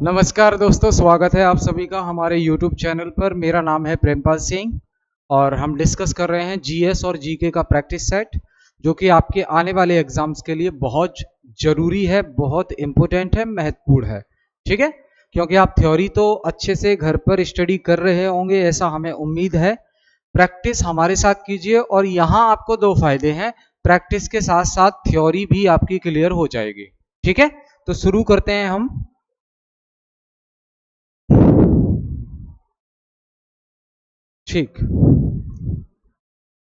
नमस्कार दोस्तों, स्वागत है आप सभी का हमारे YouTube चैनल पर। मेरा नाम है प्रेमपाल सिंह और हम डिस्कस कर रहे हैं जीएस और जीके का प्रैक्टिस सेट, जो कि आपके आने वाले एग्जाम्स के लिए बहुत जरूरी है, बहुत इम्पोर्टेंट है, महत्वपूर्ण है। ठीक है, क्योंकि आप थ्योरी तो अच्छे से घर पर स्टडी कर रहे होंगे, ऐसा हमें उम्मीद है। प्रैक्टिस हमारे साथ कीजिए और यहाँ आपको दो फायदे हैं, प्रैक्टिस के साथ साथ थ्योरी भी आपकी क्लियर हो जाएगी। ठीक है, तो शुरू करते हैं हम। ठीक,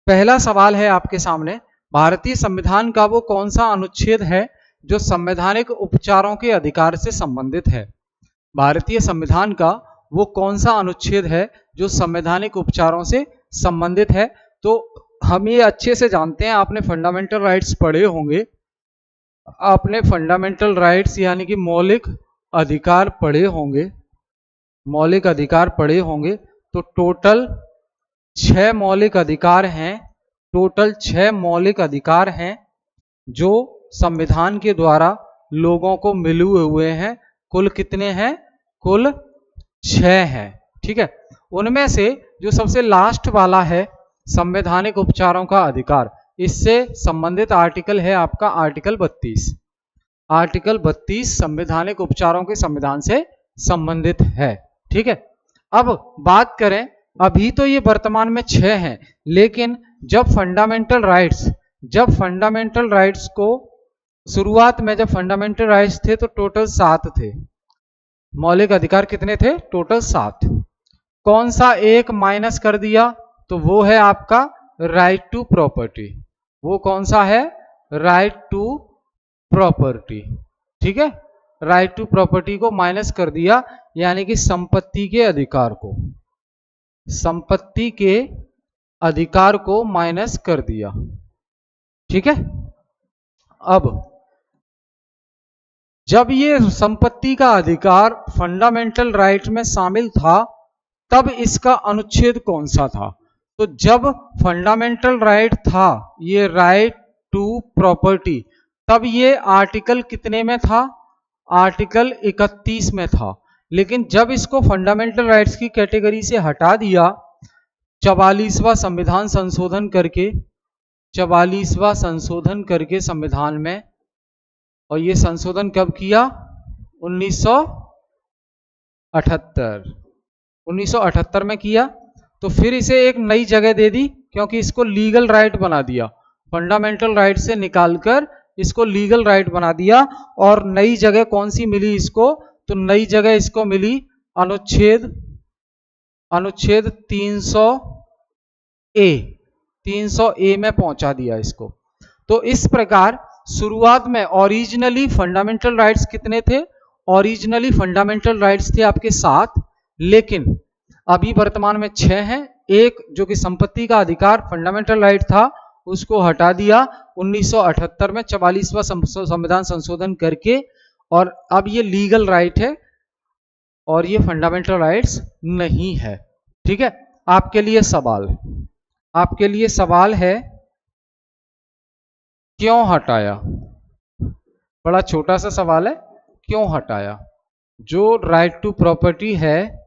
पहला सवाल है आपके सामने, भारतीय संविधान का वो कौन सा अनुच्छेद है जो संवैधानिक उपचारों के अधिकार से संबंधित है? भारतीय संविधान का वो कौन सा अनुच्छेद है जो संवैधानिक उपचारों से संबंधित है? तो हम ये अच्छे से जानते हैं, आपने फंडामेंटल राइट्स पढ़े होंगे, आपने फंडामेंटल राइट्स यानी कि मौलिक अधिकार पढ़े होंगे, मौलिक अधिकार पढ़े होंगे। तो टोटल 6 मौलिक अधिकार हैं, टोटल 6 मौलिक अधिकार हैं जो संविधान के द्वारा लोगों को मिले हुए हैं। कुल कितने हैं? कुल 6 हैं। ठीक है, उनमें से जो सबसे लास्ट वाला है संवैधानिक उपचारों का अधिकार, इससे संबंधित आर्टिकल है आपका आर्टिकल 32। आर्टिकल 32 संवैधानिक उपचारों के संविधान से संबंधित है। ठीक है, अब बात करें, अभी तो ये वर्तमान में 6 हैं, लेकिन जब फंडामेंटल राइट्स को शुरुआत में जब फंडामेंटल राइट्स थे तो टोटल 7 थे। मौलिक अधिकार कितने थे? टोटल 7। कौन सा एक माइनस कर दिया? तो वो है आपका राइट टू प्रॉपर्टी। वो कौन सा है? Right to property. ठीक है, राइट टू प्रॉपर्टी को माइनस कर दिया, यानी कि संपत्ति के अधिकार को, संपत्ति के अधिकार को माइनस कर दिया। ठीक है, अब जब ये संपत्ति का अधिकार फंडामेंटल राइट में शामिल था, तब इसका अनुच्छेद कौन सा था? तो जब फंडामेंटल राइट था ये राइट टू प्रॉपर्टी, तब ये आर्टिकल कितने में था? आर्टिकल 31 में था। लेकिन जब इसको फंडामेंटल राइट्स की कैटेगरी से हटा दिया 44वां संविधान संशोधन करके, 44वां संशोधन करके संविधान में, और ये संशोधन कब किया? 1978 में किया। तो फिर इसे एक नई जगह दे दी, क्योंकि इसको लीगल राइट बना दिया, फंडामेंटल राइट से निकालकर इसको लीगल राइट बना दिया। और नई जगह कौन सी मिली इसको? तो नई जगह इसको मिली अनुच्छेद 300 ए में पहुंचा दिया इसको। तो इस प्रकार शुरुआत में ओरिजिनली फंडामेंटल राइट्स कितने थे? ओरिजिनली फंडामेंटल राइट्स थे आपके 7, लेकिन अभी वर्तमान में 6 हैं। एक जो कि संपत्ति का अधिकार फंडामेंटल राइट था, उसको हटा दिया 1978 में 44वां संविधान संशोधन करके, और अब ये लीगल राइट है और ये फंडामेंटल राइट्स नहीं है। ठीक है, आपके लिए सवाल है, क्यों हटाया? बड़ा छोटा सा सवाल है, क्यों हटाया? जो राइट टू प्रॉपर्टी है,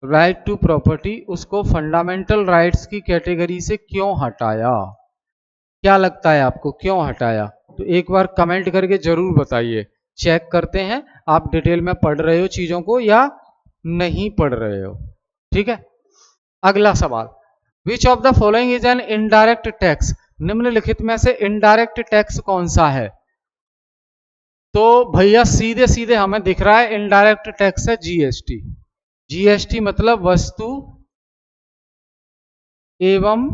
राइट टू प्रॉपर्टी, उसको फंडामेंटल राइट्स की कैटेगरी से क्यों हटाया? क्या लगता है आपको, क्यों हटाया? तो एक बार कमेंट करके जरूर बताइए। चेक करते हैं आप डिटेल में पढ़ रहे हो चीजों को या नहीं पढ़ रहे हो। ठीक है, अगला सवाल, विच of the following is an indirect tax? निम्नलिखित में से इनडायरेक्ट टैक्स कौन सा है? तो भैया सीधे सीधे हमें दिख रहा है इनडायरेक्ट टैक्स है जीएसटी। जीएसटी मतलब वस्तु एवं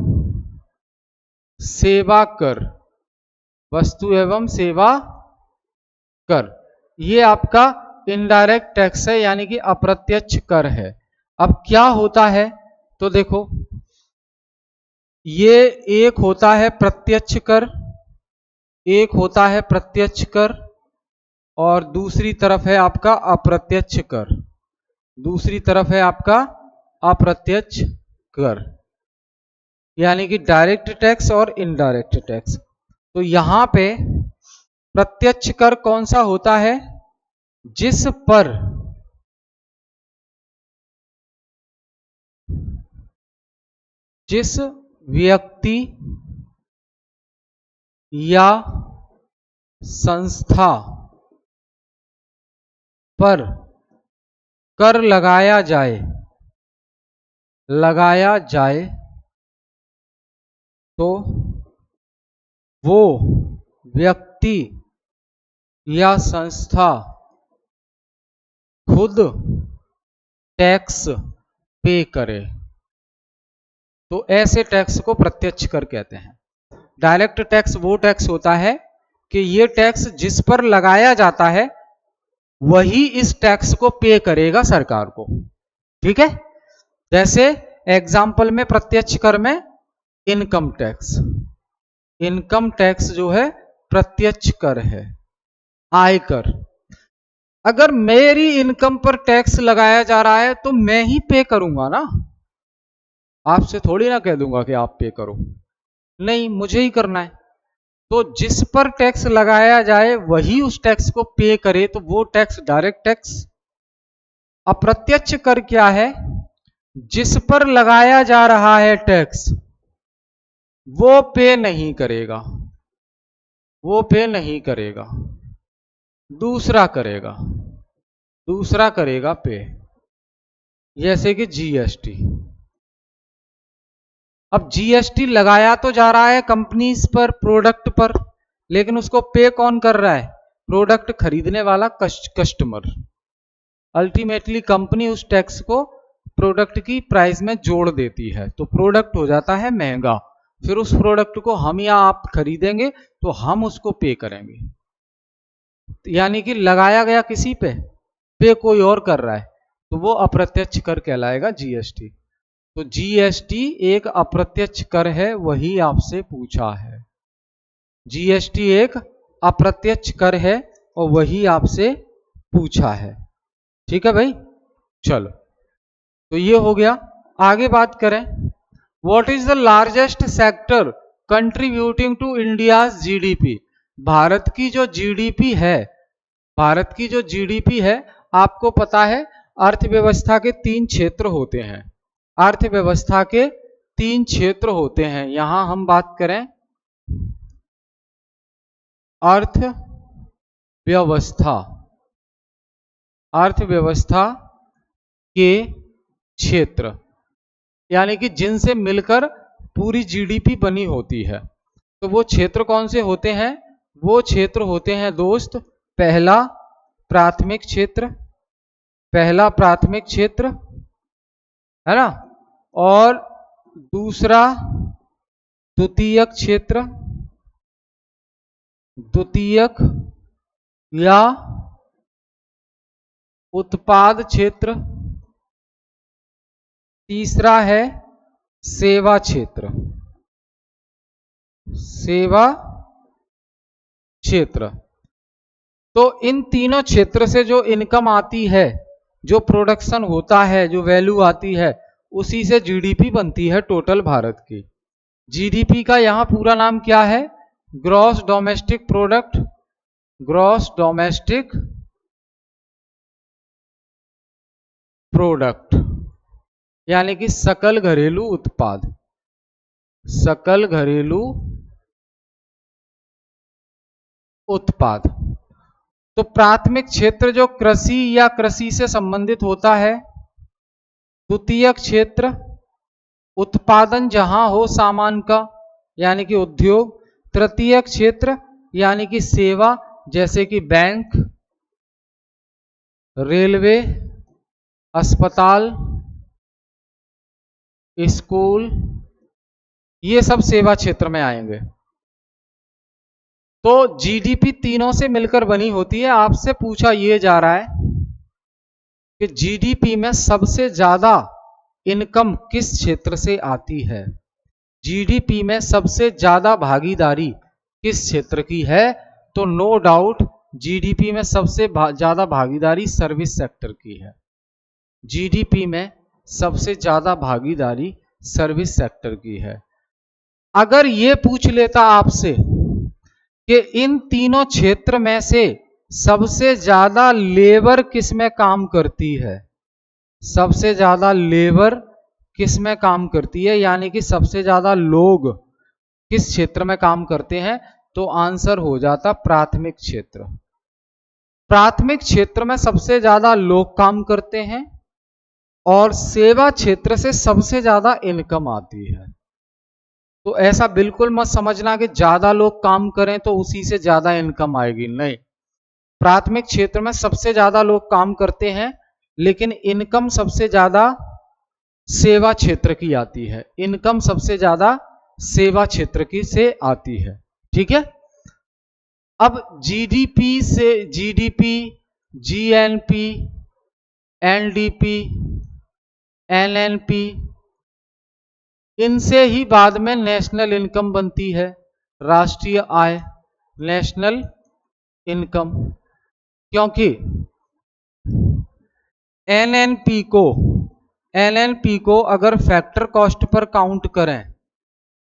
सेवा कर, वस्तु एवं सेवा कर, ये आपका इनडायरेक्ट टैक्स है, यानी कि अप्रत्यक्ष कर है। अब क्या होता है? तो देखो, ये एक होता है प्रत्यक्ष कर, एक होता है प्रत्यक्ष कर, और दूसरी तरफ है आपका अप्रत्यक्ष कर, दूसरी तरफ है आपका अप्रत्यक्ष कर, यानी कि डायरेक्ट टैक्स और इनडायरेक्ट टैक्स। तो यहां पे प्रत्यक्ष कर कौन सा होता है? जिस व्यक्ति या संस्था पर कर लगाया जाए तो वो व्यक्ति या संस्था खुद टैक्स पे करे, तो ऐसे टैक्स को प्रत्यक्ष कर कहते हैं। डायरेक्ट टैक्स वो टैक्स होता है कि ये टैक्स जिस पर लगाया जाता है वही इस टैक्स को पे करेगा सरकार को। ठीक है, जैसे एग्जाम्पल में प्रत्यक्ष कर में इनकम टैक्स जो है प्रत्यक्ष कर है, आयकर। अगर मेरी इनकम पर टैक्स लगाया जा रहा है तो मैं ही पे करूंगा ना, आपसे थोड़ी ना कह दूंगा कि आप पे करो, नहीं, मुझे ही करना है। तो जिस पर टैक्स लगाया जाए वही उस टैक्स को पे करे, तो वो टैक्स डायरेक्ट टैक्स। अप्रत्यक्ष कर क्या है? जिस पर लगाया जा रहा है टैक्स वो पे नहीं करेगा, दूसरा करेगा पे, जैसे कि जीएसटी। अब जीएसटी लगाया तो जा रहा है कंपनीज पर, प्रोडक्ट पर, लेकिन उसको पे कौन कर रहा है? प्रोडक्ट खरीदने वाला कस्टमर। अल्टीमेटली कंपनी उस टैक्स को प्रोडक्ट की प्राइस में जोड़ देती है, तो प्रोडक्ट हो जाता है महंगा। फिर उस प्रोडक्ट को हम या आप खरीदेंगे तो हम उसको पे करेंगे, यानी कि लगाया गया किसी पे कोई और कर रहा है, तो वो अप्रत्यक्ष कर कहलाएगा जीएसटी। तो जीएसटी एक अप्रत्यक्ष कर है, वही आपसे पूछा है। जीएसटी एक अप्रत्यक्ष कर है और वही आपसे पूछा है। ठीक है भाई, चलो, तो ये हो गया। आगे बात करें, what is the largest sector contributing to India's GDP? Bharat की जो जीडीपी है, आपको पता है अर्थव्यवस्था के 3 क्षेत्र होते हैं। अर्थव्यवस्था के 3 क्षेत्र होते हैं। यहां हम बात करें अर्थव्यवस्था के क्षेत्र, यानी कि जिनसे मिलकर पूरी जीडीपी बनी होती है। तो वो क्षेत्र कौन से होते हैं? वो क्षेत्र होते हैं दोस्त, पहला प्राथमिक क्षेत्र है ना, और दूसरा द्वितीयक या उत्पाद क्षेत्र, तीसरा है सेवा क्षेत्र। तो इन तीनों क्षेत्र से जो इनकम आती है, जो प्रोडक्शन होता है, जो वैल्यू आती है, उसी से जीडीपी बनती है टोटल भारत की। जीडीपी का यहां पूरा नाम क्या है? ग्रॉस डोमेस्टिक प्रोडक्ट, यानी कि सकल घरेलू उत्पाद। तो प्राथमिक क्षेत्र जो कृषि या कृषि से संबंधित होता है, द्वितीयक क्षेत्र उत्पादन जहां हो सामान का, यानी कि उद्योग, तृतीयक क्षेत्र यानी कि सेवा, जैसे कि बैंक, रेलवे, अस्पताल, स्कूल, ये सब सेवा क्षेत्र में आएंगे। तो जीडीपी तीनों से मिलकर बनी होती है। आपसे पूछा यह जा रहा है कि जीडीपी में सबसे ज्यादा इनकम किस क्षेत्र से आती है? जीडीपी में सबसे ज्यादा भागीदारी किस क्षेत्र की है? तो नो डाउट जीडीपी में सबसे ज्यादा भागीदारी सर्विस सेक्टर की है। जीडीपी में सबसे ज्यादा भागीदारी सर्विस सेक्टर की है। अगर ये पूछ लेता आपसे कि इन तीनों क्षेत्र में से सबसे ज्यादा लेबर किस में काम करती है, सबसे ज्यादा लेबर किस में काम करती है, यानी कि सबसे ज्यादा लोग किस क्षेत्र में काम करते हैं, तो आंसर हो जाता प्राथमिक क्षेत्र। प्राथमिक क्षेत्र में सबसे ज्यादा लोग काम करते हैं और सेवा क्षेत्र से सबसे ज्यादा इनकम आती है। तो ऐसा बिल्कुल मत समझना कि ज्यादा लोग काम करें तो उसी से ज्यादा इनकम आएगी, नहीं। प्राथमिक क्षेत्र में सबसे ज्यादा लोग काम करते हैं, लेकिन इनकम सबसे ज्यादा सेवा क्षेत्र की आती है, इनकम सबसे ज्यादा सेवा क्षेत्र की से आती है। ठीक है। अब जीडीपी से जीडीपी, जीएनपी, एनडीपी, एनएनपी, इनसे ही बाद में नेशनल इनकम बनती है, राष्ट्रीय आय, नेशनल इनकम। क्योंकि एनएनपी को अगर फैक्टर कॉस्ट पर काउंट करें,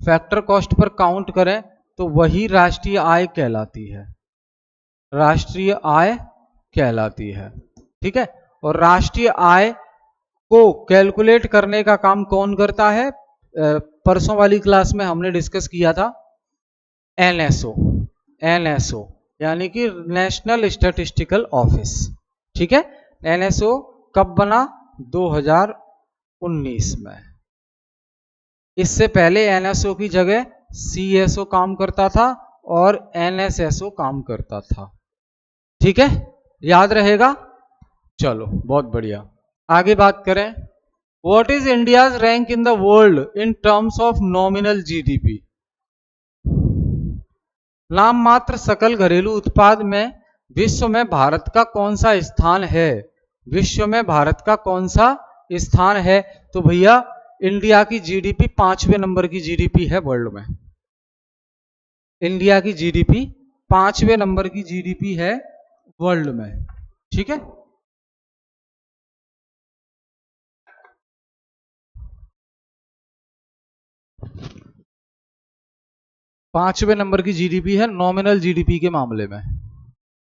फैक्टर कॉस्ट पर काउंट करें तो वही राष्ट्रीय आय कहलाती है, राष्ट्रीय आय कहलाती है। ठीक है। और राष्ट्रीय आय को कैलकुलेट करने का काम कौन करता है, परसों वाली क्लास में हमने डिस्कस किया था, एनएसओ, एनएसओ यानी कि नेशनल स्टैटिस्टिकल ऑफिस। ठीक है। एनएसओ कब बना, 2019 में। इससे पहले एनएसओ की जगह सीएसओ काम करता था और एनएसएसओ काम करता था। ठीक है, याद रहेगा। चलो बहुत बढ़िया, आगे बात करें। What is India's rank in the world in terms of nominal GDP. नाम मात्र सकल घरेलू उत्पाद में विश्व में भारत का कौन सा स्थान है, विश्व में भारत का कौन सा स्थान है, तो भैया इंडिया की जीडीपी 5वें नंबर की जीडीपी है वर्ल्ड में। इंडिया की जीडीपी 5वें नंबर की जीडीपी है वर्ल्ड में। ठीक है। पांचवें नंबर की जीडीपी है नॉमिनल जीडीपी के मामले में,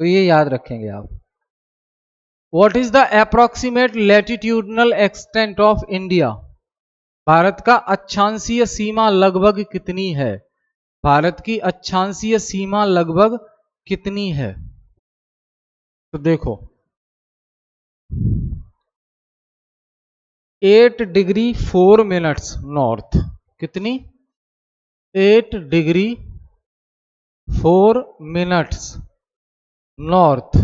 तो ये याद रखेंगे आप। What is the approximate latitudinal extent of India. Bharat का अक्षांशीय सीमा लगभग कितनी है, भारत की अक्षांशीय सीमा लगभग कितनी है, तो देखो 8 डिग्री 4 मिनट्स नॉर्थ, कितनी, 8 डिग्री 4 मिनट्स नॉर्थ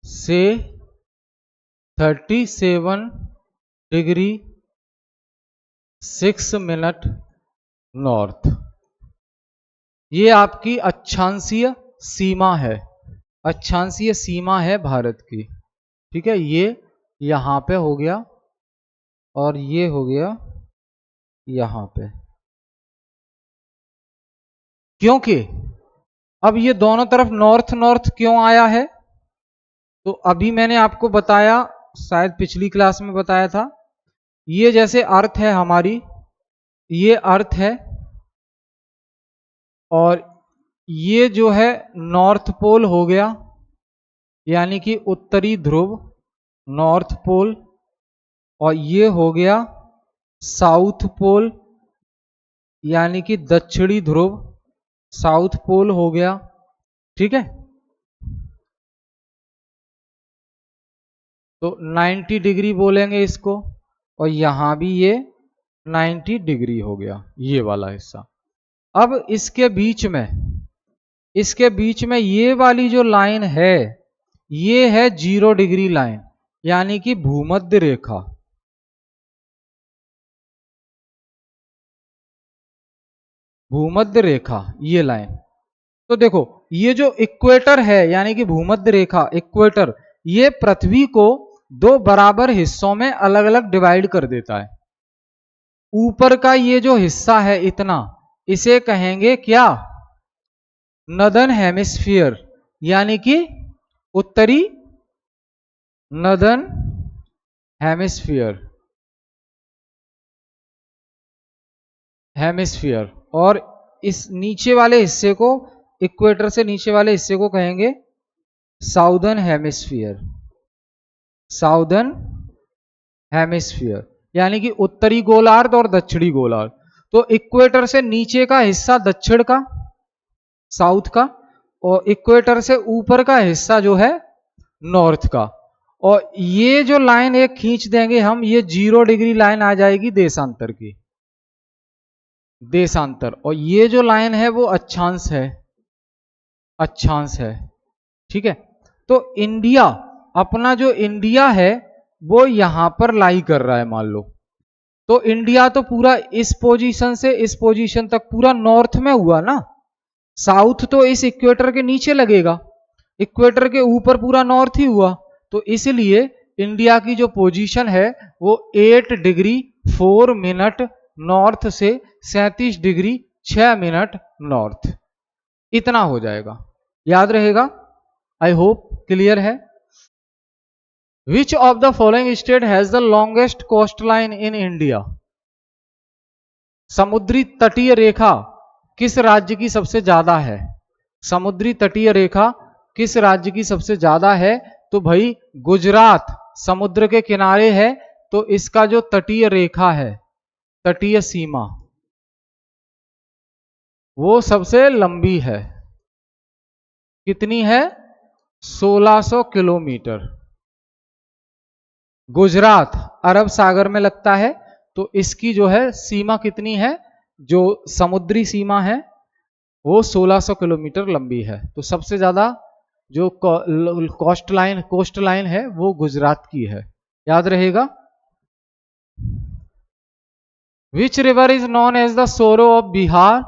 से 37 डिग्री 6 मिनट नॉर्थ, ये आपकी अक्षांशीय सीमा है, अक्षांशीय सीमा है भारत की। ठीक है, ये यहां पे हो गया और ये हो गया यहां पे, क्योंकि अब ये दोनों तरफ नॉर्थ नॉर्थ क्यों आया है, तो अभी मैंने आपको बताया, शायद पिछली क्लास में बताया था, ये जैसे अर्थ है हमारी, ये अर्थ है और ये जो है नॉर्थ पोल हो गया, यानी कि उत्तरी ध्रुव, नॉर्थ पोल, और ये हो गया साउथ पोल, यानी कि दक्षिणी ध्रुव, साउथ पोल हो गया। ठीक है, तो 90 डिग्री बोलेंगे इसको, और यहां भी ये 90 डिग्री हो गया, ये वाला हिस्सा। अब इसके बीच में ये वाली जो लाइन है, ये है 0 डिग्री लाइन, यानी कि भूमध्य रेखा। भूमध्य रेखा ये लाइन, तो देखो ये जो इक्वेटर है यानी कि भूमध्य रेखा, इक्वेटर, ये पृथ्वी को 2 बराबर हिस्सों में अलग अलग डिवाइड कर देता है। ऊपर का ये जो हिस्सा है इतना, इसे कहेंगे क्या, नदर्न हेमिस्फीयर, यानी कि उत्तरी नदर्न हेमिस्फीयर, हेमिस्फीयर। और इस नीचे वाले हिस्से को, इक्वेटर से नीचे वाले हिस्से को कहेंगे साउदर्न हेमिस्फीयर। साउदर्न हेमिस्फीयर यानी कि उत्तरी गोलार्ध और दक्षिणी गोलार्ध। तो इक्वेटर से नीचे का हिस्सा दक्षिण का, साउथ का, और इक्वेटर से ऊपर का हिस्सा जो है नॉर्थ का। और ये जो लाइन एक खींच देंगे हम, ये 0 डिग्री लाइन आ जाएगी देशांतर की, देशांतर। और ये जो लाइन है वो अक्षांश है, अक्षांश है। ठीक है, तो इंडिया, अपना जो इंडिया है वो यहां पर लाई कर रहा है मान लो। तो इंडिया तो पूरा इस पोजीशन से इस पोजीशन तक पूरा नॉर्थ में हुआ ना, साउथ तो इस इक्वेटर के नीचे लगेगा, इक्वेटर के ऊपर पूरा नॉर्थ ही हुआ। तो इसलिए इंडिया की जो पोजीशन है वो 8 डिग्री 4 मिनट नॉर्थ से 37 डिग्री 6 मिनट नॉर्थ, इतना हो जाएगा। याद रहेगा? आई होप क्लियर है। Which of the following state has the longest coastline in India? समुद्री तटीय रेखा किस राज्य की सबसे ज्यादा है? समुद्री तटीय रेखा किस राज्य की सबसे ज्यादा है? तो भाई गुजरात समुद्र के किनारे है, तो इसका जो तटीय रेखा है, तटीय सीमा, वो सबसे लंबी है। कितनी है? 1600 किलोमीटर। गुजरात अरब सागर में लगता है, तो इसकी जो है सीमा कितनी है, जो समुद्री सीमा है वो 1600 किलोमीटर लंबी है। तो सबसे ज्यादा जो कोस्ट लाइन है वो गुजरात की है। याद रहेगा। Which river is known as the sorrow of Bihar?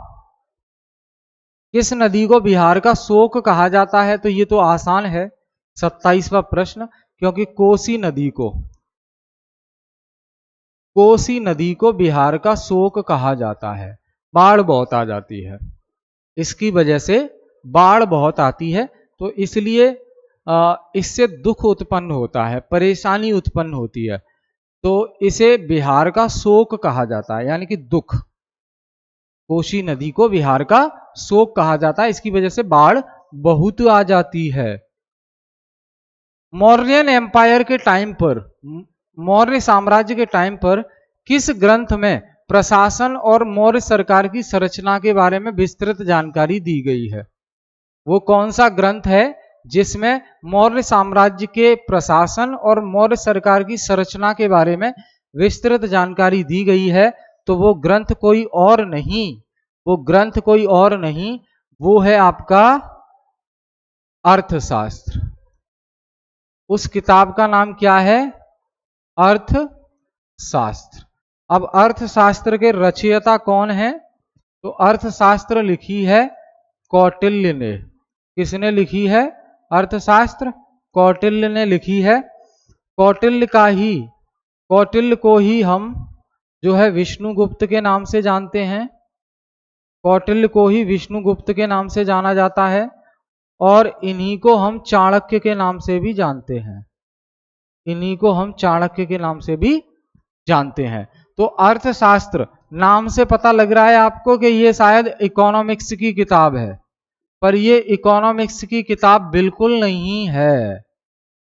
किस नदी को बिहार का शोक कहा जाता है? तो ये तो आसान है, 27वां प्रश्न, क्योंकि कोसी नदी को बिहार का शोक कहा जाता है। बाढ़ बहुत आ जाती है, इसकी वजह से बाढ़ बहुत आती है, तो इसलिए इससे दुख उत्पन्न होता है, परेशानी उत्पन्न होती है, तो इसे बिहार का शोक कहा जाता है, यानी कि दुख। कोसी नदी को बिहार का शोक कहा जाता है, इसकी वजह से बाढ़ बहुत आ जाती है। मौर्यन एम्पायर के टाइम पर, मौर्य साम्राज्य के टाइम पर किस ग्रंथ में प्रशासन और मौर्य सरकार की संरचना के बारे में विस्तृत जानकारी दी गई है? वो कौन सा ग्रंथ है जिसमें मौर्य साम्राज्य के प्रशासन और मौर्य सरकार की संरचना के बारे में विस्तृत जानकारी दी गई है? तो वो ग्रंथ कोई और नहीं, वो ग्रंथ कोई और नहीं, वो है आपका अर्थशास्त्र। उस किताब का नाम क्या है? अर्थशास्त्र। अब अर्थशास्त्र के रचयिता कौन है? तो अर्थशास्त्र लिखी है कौटिल्य ने। किसने लिखी है? अर्थशास्त्र कौटिल्य ने लिखी है। कौटिल्य को ही हम जो है विष्णुगुप्त के नाम से जानते हैं, कौटिल्य को ही विष्णुगुप्त के नाम से जाना जाता है, और इन्हीं को हम चाणक्य के नाम से भी जानते हैं, इन्हीं को हम चाणक्य के नाम से भी जानते हैं। तो अर्थशास्त्र नाम से पता लग रहा है आपको कि ये शायद इकोनॉमिक्स की किताब है, पर ये इकोनॉमिक्स की किताब बिल्कुल नहीं है,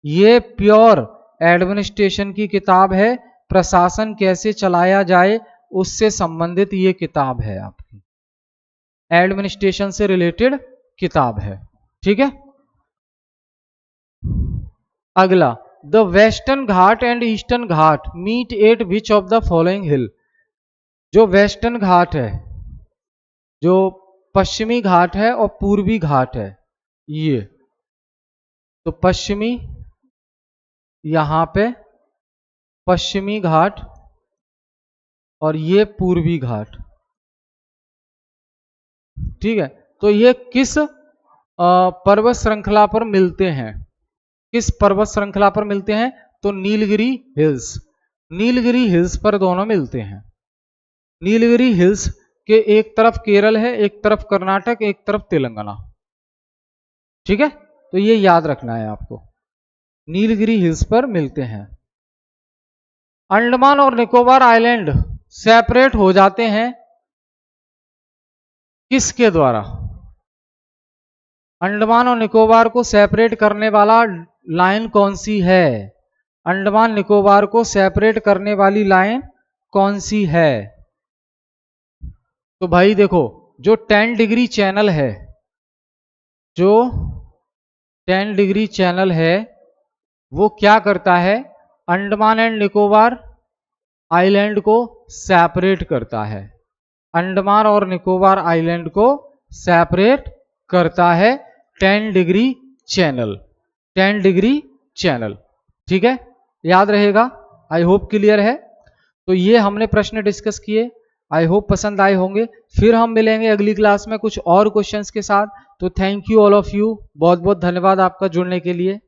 ये प्योर एडमिनिस्ट्रेशन की किताब है। प्रशासन कैसे चलाया जाए उससे संबंधित ये किताब है, आपकी एडमिनिस्ट्रेशन से रिलेटेड किताब है। ठीक है। अगला, the western ghat and eastern ghat meet at which of the following hill? जो वेस्टर्न घाट है, जो पश्चिमी घाट है और पूर्वी घाट है, ये तो पश्चिमी, यहां पे पश्चिमी घाट और ये पूर्वी घाट। ठीक है, तो ये किस पर्वत श्रृंखला पर मिलते हैं? किस पर्वत श्रृंखला पर मिलते हैं? तो नीलगिरी हिल्स, नीलगिरी हिल्स पर दोनों मिलते हैं। नीलगिरी हिल्स के एक तरफ केरल है, एक तरफ कर्नाटक, एक तरफ तेलंगाना। ठीक है, तो ये याद रखना है आपको, नीलगिरी हिल्स पर मिलते हैं। अंडमान और निकोबार आइलैंड सेपरेट हो जाते हैं किसके द्वारा? अंडमान और निकोबार को सेपरेट करने वाला लाइन कौन सी है? अंडमान निकोबार को सेपरेट करने वाली लाइन कौन सी है? तो भाई देखो, जो 10 डिग्री चैनल है, जो 10 डिग्री चैनल है वो क्या करता है? अंडमान एंड निकोबार आइलैंड को सेपरेट करता है। अंडमान और निकोबार आइलैंड को सेपरेट करता है 10 डिग्री चैनल। 10 डिग्री चैनल, ठीक है, याद रहेगा। आई होप क्लियर है। तो ये हमने प्रश्न डिस्कस किए, आई होप पसंद आए होंगे। फिर हम मिलेंगे अगली क्लास में कुछ और क्वेश्चंस के साथ। तो thank you all of you, बहुत बहुत धन्यवाद आपका जुड़ने के लिए।